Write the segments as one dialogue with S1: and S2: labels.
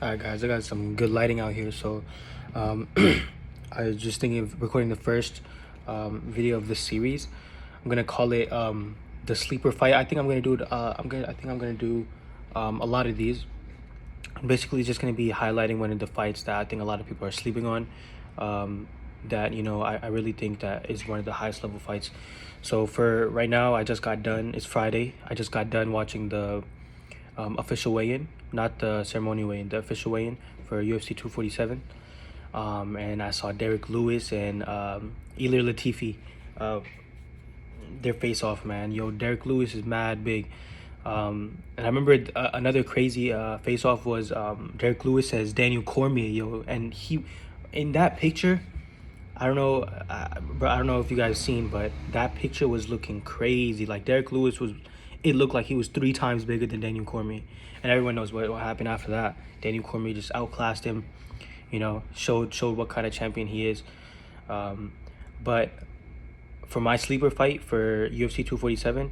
S1: Alright guys, I got some good lighting out here, so um, I was just thinking of recording the first video of this series. I'm gonna call it the sleeper fight. I think I'm gonna do it. I think I'm gonna do a lot of these. Basically, just gonna be highlighting one of the fights that I think a lot of people are sleeping on. That I really think that is one of the highest level fights. So for right now, I just got done. It's Friday. I just got done watching the official weigh-in, not the ceremony weigh-in, the official weigh-in for UFC 247. And I saw Derrick Lewis and Ilir Latifi, their face off, man. Yo, Derrick Lewis is mad big. And I remember another crazy face off was Derrick Lewis as Daniel Cormier, yo, and he in that picture. I don't know, but I don't know if you guys seen, but that picture was looking crazy. Like Derrick Lewis was, it looked like he was 3 times bigger than Daniel Cormier, and everyone knows what happened after that. Daniel Cormier just outclassed him, showed what kind of champion he is. But for my sleeper fight for UFC 247,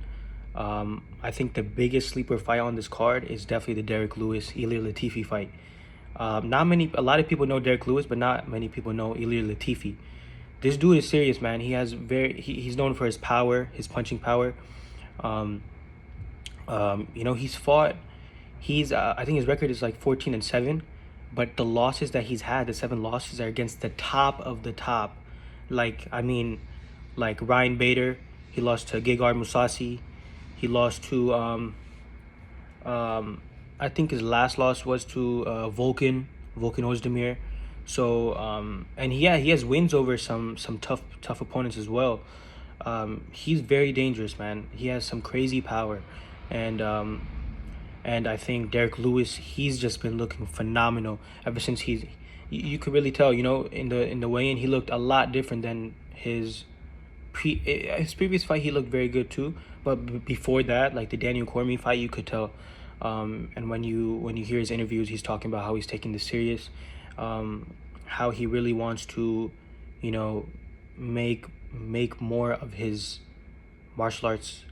S1: I think the biggest sleeper fight on this card is definitely the Derrick Lewis Ilir Latifi fight. A lot of people know Derrick Lewis, but not many people know Ilir Latifi. This dude is serious, man. He's known for his power, his punching power. Um, he's fought. I think his record is like 14-7, but the losses that he's had, the 7 losses, are against the top of the top. Like Ryan Bader, he lost to Gegard Mousasi. He lost to I think his last loss was to Volkan Ozdemir. So and he has wins over some tough opponents as well. He's very dangerous, man. He has some crazy power, and I think Derrick Lewis, he's just been looking phenomenal ever since you could really tell, in the weigh-in he looked a lot different than his previous fight. He looked very good too, but before that, like the Daniel Cormier fight, you could tell. And when you hear his interviews, he's talking about how he's taking this serious, how he really wants to, make more of his martial arts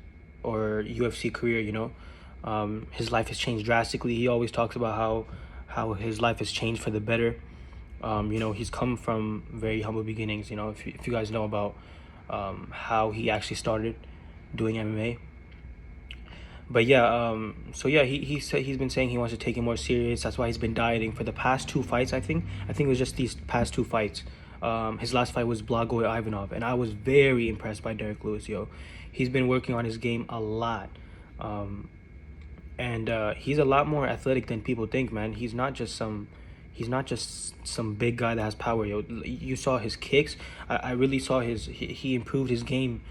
S1: or UFC career. His life has changed drastically. He always talks about how his life has changed for the better. He's come from very humble beginnings. If you guys know about how he actually started doing MMA. But yeah, so yeah, he said he's been saying he wants to take it more serious. That's why he's been dieting for the past 2 fights. I think it was just these past 2 fights. His last fight was Blagoy Ivanov, and I was very impressed by Derrick Lewis. Yo, he's been working on his game a lot, and he's a lot more athletic than people think, man. He's not just some big guy that has power. Yo, you saw his kicks. I really saw he improved his game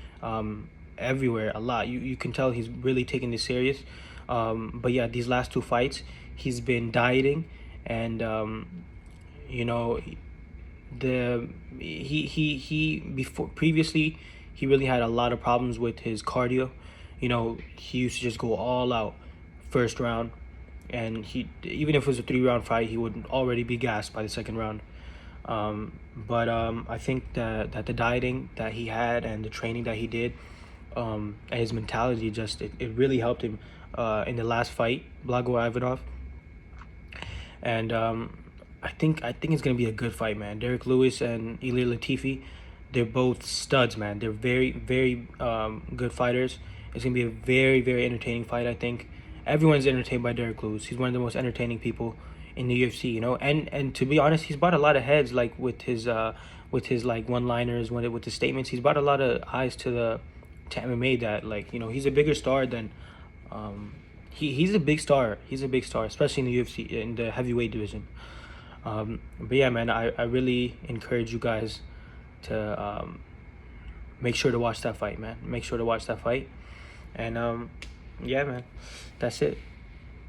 S1: everywhere a lot. You can tell he's really taking this serious. But yeah, these last 2 fights, he's been dieting, and before previously he really had a lot of problems with his cardio. He used to just go all out first round, and even if it was a 3-round fight, he would already be gassed by the second round. But I think that the dieting that he had and the training that he did, and his mentality, it really helped him in the last fight, Blagoy Ivanov. And I think it's gonna be a good fight, man. Derrick Lewis and Ilir Latifi, they're both studs, man. They're very very good fighters. It's gonna be a very very entertaining fight. I think everyone's entertained by Derrick Lewis. He's one of the most entertaining people in the UFC, and to be honest, he's brought a lot of heads, like with his like one-liners, with his statements. He's brought a lot of eyes to MMA, that, like, he's a bigger star than he's a big star. He's a big star, especially in the UFC, in the heavyweight division. But yeah, man, I really encourage you guys to make sure to watch that fight, man. Make sure to watch that fight. And yeah, man, that's it.